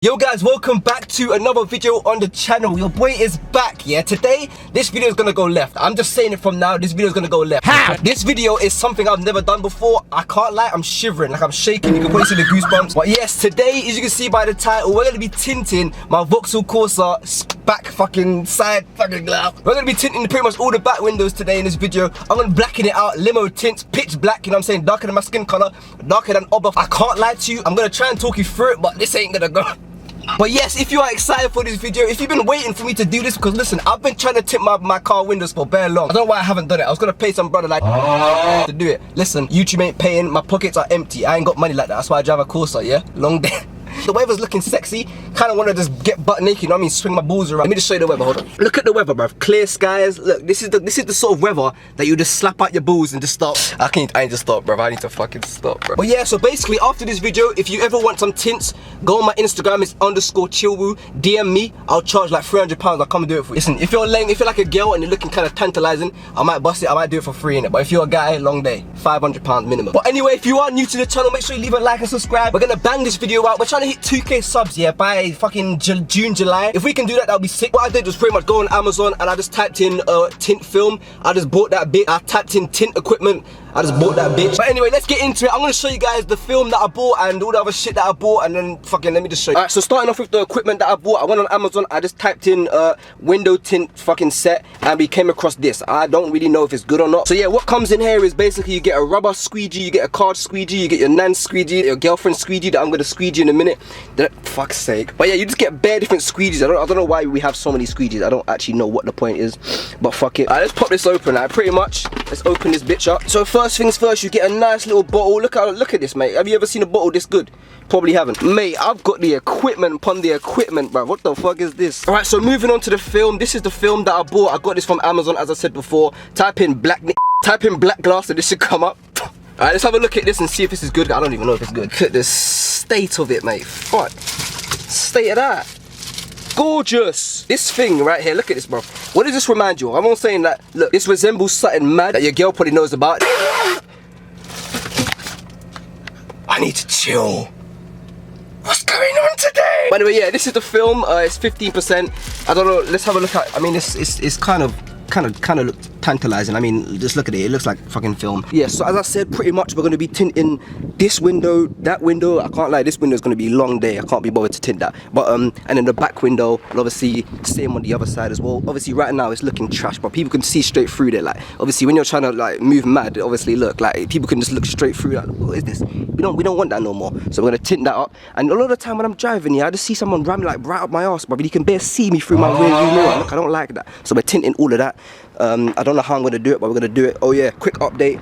Yo guys, welcome back to another video on the channel. Your boy is back. Yeah, today this video is gonna go left. I'm just saying it from now. This video is gonna go left. How? This video is something I've never done before. I can't lie, I'm shivering, like I'm shaking. You can probably see the goosebumps. But yes, today, as you can see by the title, we're gonna be tinting my Vauxhall Corsa back fucking side fucking glass. We're gonna be tinting pretty much all the back windows today in this video. I'm gonna blacken it out, limo tint, pitch black. You know what I'm saying? Darker than my skin color, darker than Oba. I can't lie to you. I'm gonna try and talk you through it, but this ain't gonna go. But yes, if you are excited for this video, if you've been waiting for me to do this, because listen, I've been trying to tint my car windows for very long. I don't know why I haven't done it. I was gonna pay some brother like to do it. Listen, YouTube ain't paying, my pockets are empty. I ain't got money like that. That's why I drive a Corsa, yeah? Long day. The weather's looking sexy. Kind of want to just get butt naked, you know what I mean? Swing my balls around. Let me just show you the weather, hold on. Look at the weather, bruv. Clear skies. Look, this is the sort of weather that you just slap out your balls and just stop. I ain't to stop, bruv. I need to fucking stop, bruv. But yeah, so basically after this video, if you ever want some tints, go on my Instagram, it's _Chillwoo. DM me. I'll charge like £300. I'll come and do it for you. Listen, if you're like a girl and you're looking kind of tantalizing, I might bust it. I might do it for free, innit? But if you're a guy, long day. £500 minimum. But anyway, if you are new to the channel, make sure you leave a like and subscribe. We're gonna bang this video out. We're trying to hit 2K subs, yeah, by fucking June, July. If we can do that, that'll be sick. What I did was pretty much go on Amazon and I just typed in tint film. I just bought that bit. I typed in tint equipment. I just bought that bitch. But anyway, let's get into it. I'm gonna show you guys the film that I bought and all the other shit that I bought, and then fucking let me just show you. Alright, so starting off with the equipment that I bought, I went on Amazon. I just typed in window tint fucking set and we came across this. I don't really know if it's good or not. So yeah, what comes in here is basically you get a rubber squeegee, you get a card squeegee, you get your nan squeegee, your girlfriend squeegee that I'm gonna squeegee in a minute. Fuck's sake. But yeah, you just get bare different squeegees. I don't know why we have so many squeegees. I don't actually know what the point is, but fuck it. Alright, let's pop this open. Pretty much, let's open this bitch up. So first things first, you get a nice little bottle. Look at this, mate. Have you ever seen a bottle this good? Probably haven't. Mate, I've got the equipment upon the equipment, bro. What the fuck is this? Alright, so moving on to the film. This is the film that I bought. I got this from Amazon, as I said before. Type in black glass and this should come up. Alright, let's have a look at this and see if this is good. I don't even know if it's good. Look at the state of it, mate. Fuck. State of that. Gorgeous. This thing right here, look at this, bro. What does this remind you of? I'm not saying that, look, this resembles something mad that your girl probably knows about. I need to chill. What's going on today? But anyway, yeah, this is the film. It's 15%. I don't know. Let's have a look at. I mean, it's kind of looks tantalizing. I mean, just look at it. It looks like fucking film. Yeah. So as I said, pretty much we're gonna be tinting this window, that window. I can't lie. This window is gonna be a long day. I can't be bothered to tint that. But and then the back window, will obviously same on the other side as well. Obviously, right now it's looking trash, but people can see straight through it. Like, obviously, when you're trying to like move mad, obviously, look, like people can just look straight through. Like, what is this? We don't want that no more. So we're gonna tint that up. And a lot of the time when I'm driving, yeah, I just see someone ramming like right up my ass, but you can barely see me through my rear view mirror. Look, I don't like that. So we're tinting all of that. I don't know how I'm gonna do it, but we're gonna do it. Oh yeah, quick update.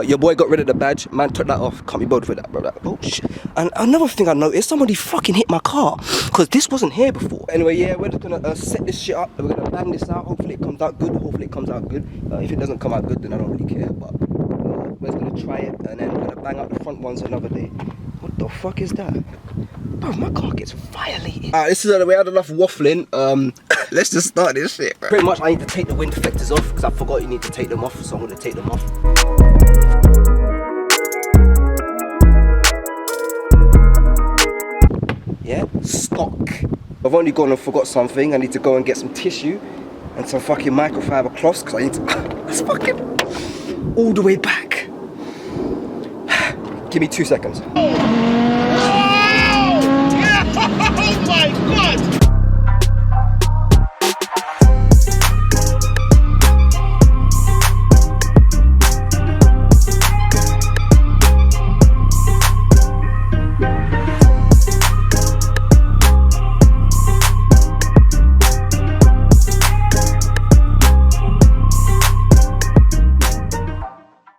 Your boy got rid of the badge. Man took that off. Can't be bothered with that, bro. Like, oh shit. And another thing I noticed, somebody fucking hit my car, because this wasn't here before. Anyway, yeah, we're just gonna set this shit up and we're gonna bang this out. Hopefully it comes out good. Hopefully it comes out good. If it doesn't come out good, then I don't really care. But we're just gonna try it, and then we're gonna bang out the front ones another day. What the fuck is that? Bro, my car gets violated. Alright, this is the way. I had enough waffling. Let's just start this shit, bro. Pretty much I need to take the wind deflectors off, because I forgot you need to take them off, so I'm gonna take them off. Yeah, stock. I've only gone and forgot something. I need to go and get some tissue and some fucking microfiber cloths, because I need to. That's fucking all the way back. Give me 2 seconds. Oh my God!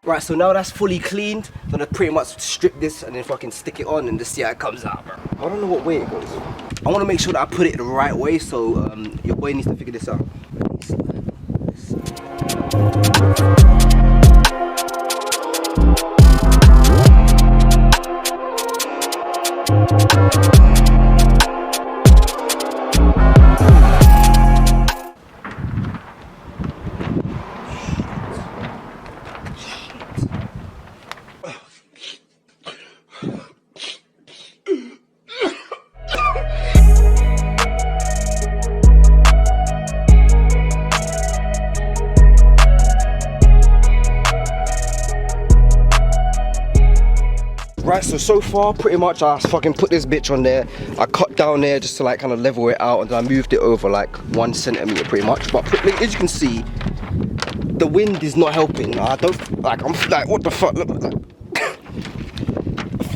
Right, so now that's fully cleaned, I'm gonna pretty much strip this and then fucking stick it on and just see how it comes out, bro. I don't know what way it goes. I wanna make sure that I put it the right way, so your boy needs to figure this out. Right, so far, pretty much I fucking put this bitch on there. I cut down there just to like kind of level it out, and then I moved it over like 1 centimeter pretty much. But as you can see, the wind is not helping. I don't, like, I'm like, what the fuck? Look, like,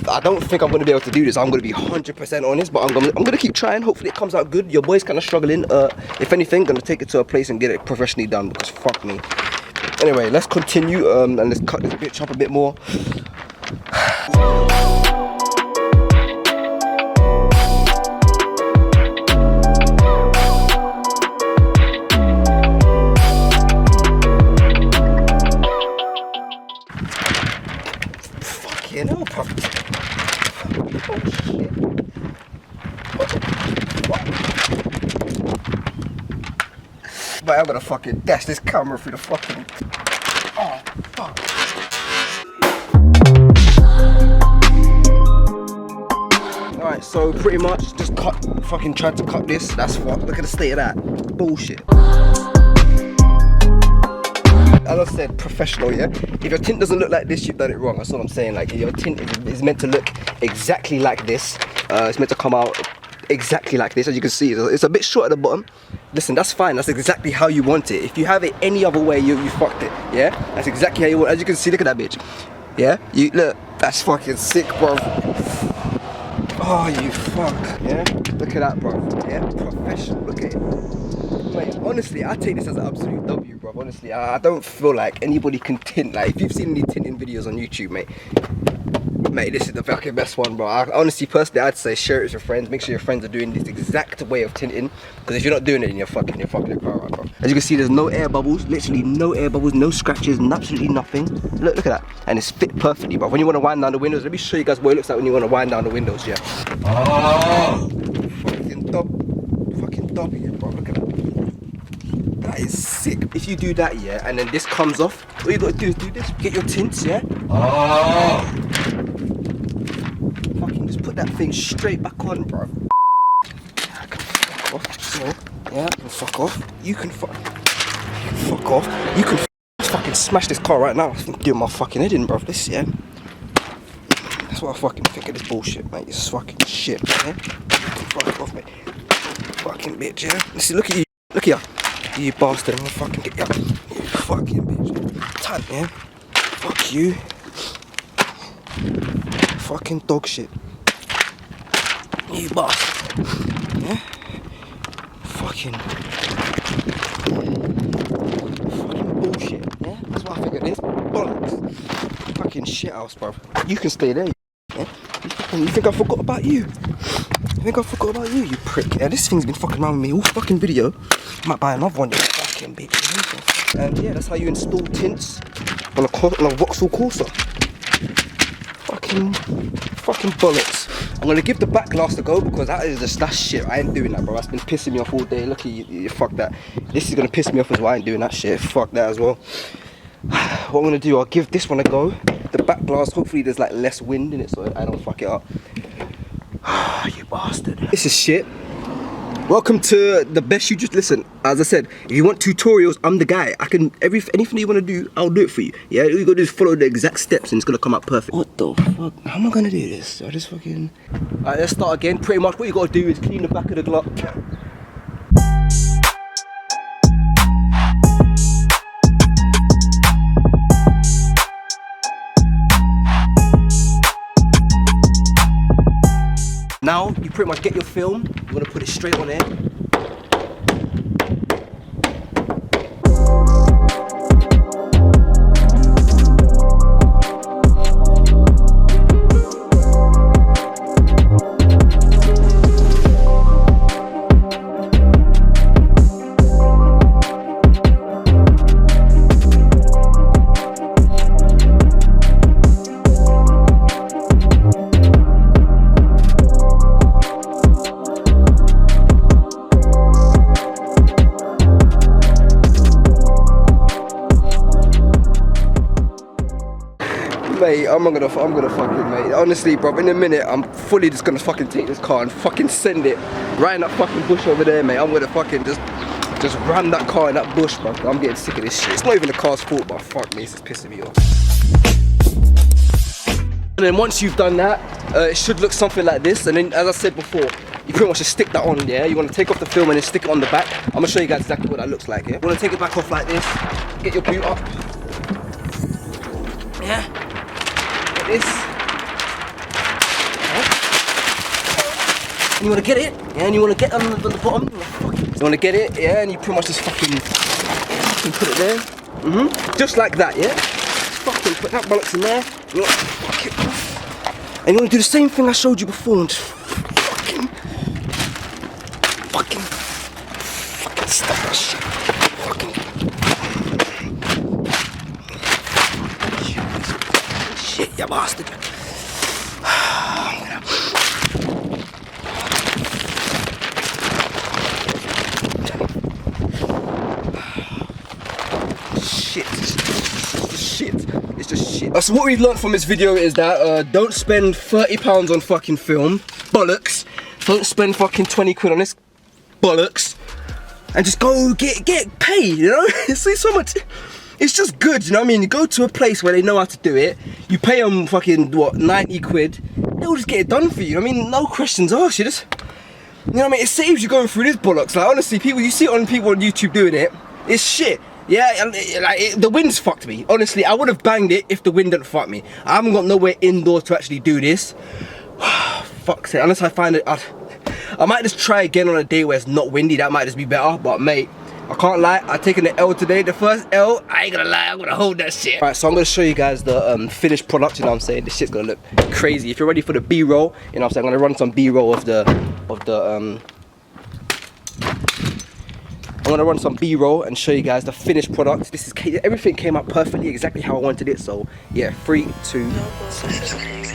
I don't think I'm gonna be able to do this. I'm gonna be 100% honest, but I'm gonna keep trying. Hopefully it comes out good. Your boy's kind of struggling. If anything, gonna take it to a place and get it professionally done, because fuck me. Anyway, let's continue and let's cut this bitch up a bit more. Fucking hell, bro. Oh shit. But I'm gonna fucking dash this camera through the fucking. Oh, fuck. Alright, so pretty much just fucking tried to cut this. That's fuck. Look at the state of that. Bullshit. As I said, professional, yeah? If your tint doesn't look like this, you've done it wrong. That's what I'm saying. Like, your tint is meant to look exactly like this. It's meant to come out exactly like this. As you can see, it's a bit short at the bottom. Listen, that's fine. That's exactly how you want it. If you have it any other way, you fucked it, yeah? That's exactly how you want it. As you can see, look at that bitch. Yeah? You look, that's fucking sick, bro. Oh, you fuck. Yeah? Look at that, bro. Yeah? Professional. Look at it. Mate, honestly, I take this as an absolute W, bro. Honestly, I don't feel like anybody can tint. Like, if you've seen any tinting videos on YouTube, mate, this is the fucking best one, bro. Honestly, personally, I'd say share it with your friends. Make sure your friends are doing this exact way of tinting, because if you're not doing it, then you're fucking the car up, bro. As you can see, there's no air bubbles, literally no air bubbles, no scratches, absolutely nothing. Look at that, and it's fit perfectly, bro. When you want to wind down the windows, let me show you guys what it looks like when you want to wind down the windows, yeah. Oh, fucking W, bro. Look at that. That is sick. If you do that, yeah, and then this comes off, all you gotta do is do this. Get your tints, yeah. Oh. Fucking just put that thing straight back on, bro. I can fuck off. So, yeah, I can fuck off. You can fuck off. You can fucking smash this car right now. I'm doing my fucking head in, bro. This, yeah. That's what I fucking think of this bullshit, mate. It's fucking shit, yeah. Fuck off, mate. Fucking bitch, yeah. Listen, look at you. Look here. You bastard, I'm gonna fucking get you. You fucking bitch. Cunt, yeah? Fuck you. Fucking dog shit. You bastard. Yeah? Fucking bullshit, yeah? That's what I think of this. Bollocks. Fucking shit house, bro. You can stay there, yeah? You think I forgot about you? I think I forgot about you, you prick. Yeah, this thing's been fucking around with me all fucking video. Might buy another one, you fucking bitch. And yeah, that's how you install tints on a Vauxhall Corsa. Fucking bollocks. I'm gonna give the back glass a go, because that's shit. I ain't doing that, bro. That's been pissing me off all day. Look at you, fuck that. This is gonna piss me off as well. I ain't doing that shit. Fuck that as well. What I'm gonna do, I'll give this one a go. The back glass, hopefully there's like less wind in it, so I don't fuck it up. You bastard. This is shit. Welcome to the best. You just listen. As I said, if you want tutorials, I'm the guy. I can anything you want to do, I'll do it for you. Yeah, all you gotta do is follow the exact steps and it's gonna come out perfect. What the fuck? How am I gonna do this? I just fucking. Alright, let's start again. Pretty much what you gotta do is clean the back of the glass. Now, you pretty much get your film, you want to put it straight on there. Mate, I'm gonna fucking, mate. Honestly, bro, in a minute, I'm fully just gonna fucking take this car and fucking send it right in that fucking bush over there, mate. I'm gonna fucking just ram that car in that bush, bro. I'm getting sick of this shit. It's not even the car's fault, but fuck me, it's just pissing me off. And then once you've done that, it should look something like this. And then, as I said before, you pretty much just stick that on, yeah? You want to take off the film and then stick it on the back. I'm going to show you guys exactly what that looks like, yeah? You want to take it back off like this, get your boot up. Yeah? Like this. Yeah. And you want to get it, yeah? And you want to get on the bottom. You want to get it, yeah? And you pretty much just fucking put it there. Just like that, yeah? Fucking put that bollocks in there. You want to fuck it off. And you want to do the same thing I showed you before and just fucking stop that shit. Shit, you bastard. It's just shit. So what we've learned from this video is that don't spend £30 on fucking film, bollocks. Don't spend fucking 20 quid on this, bollocks. And just go get paid, you know? It's so much. It's just good, you know what I mean? You go to a place where they know how to do it. You pay them fucking what, 90 quid. They'll just get it done for you. You know what I mean? No questions asked. You just, you know what I mean? It saves you going through this bollocks. Like honestly, people, you see it on people on YouTube doing it. It's shit. Yeah, and the wind's fucked me. Honestly, I would have banged it if the wind didn't fuck me. I haven't got nowhere indoors to actually do this. Fuck's sake, unless I find it, I might just try again on a day where it's not windy. That might just be better. But mate, I can't lie, I've taken the L today. The first L, I ain't gonna lie, I'm gonna hold that shit. Alright, so I'm gonna show you guys the finished product, you know what I'm saying? This shit's gonna look crazy. If you're ready for the B-roll, you know what I'm saying? I'm gonna run some B-roll of the I'm gonna run some B-roll and show you guys the finished product. This is, everything came out perfectly, exactly how I wanted it. So yeah, 3, 2, 1.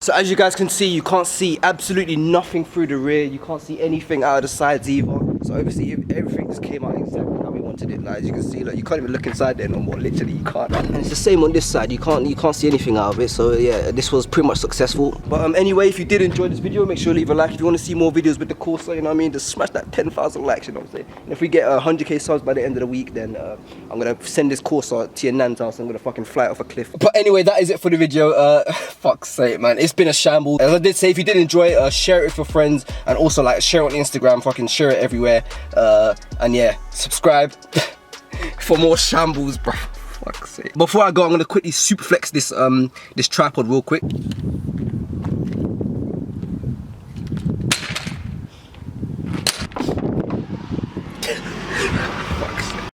So as you guys can see, you can't see absolutely nothing through the rear. You can't see anything out of the sides either. So obviously everything just came out exactly how we wanted it. Like as you can see, like you can't even look inside there no more. Literally, you can't. And it's the same on this side. You can't see anything out of it. So yeah, this was pretty much successful. But anyway, if you did enjoy this video, make sure to leave a like. If you want to see more videos with the Corsa, you know what I mean, just smash that 10,000 likes. You know what I'm saying? And if we get 100k subs by the end of the week, then I'm gonna send this Corsa to your nan's house. I'm gonna fucking fly it off a cliff. But anyway, that is it for the video. Fuck's sake, man. It's been a shambles. As I did say, if you did enjoy it, share it with your friends, and also like share it on Instagram, fucking share it everywhere. And yeah, subscribe for more shambles, bro. Fuck's sake. Before I go, I'm gonna quickly super flex this this tripod real quick.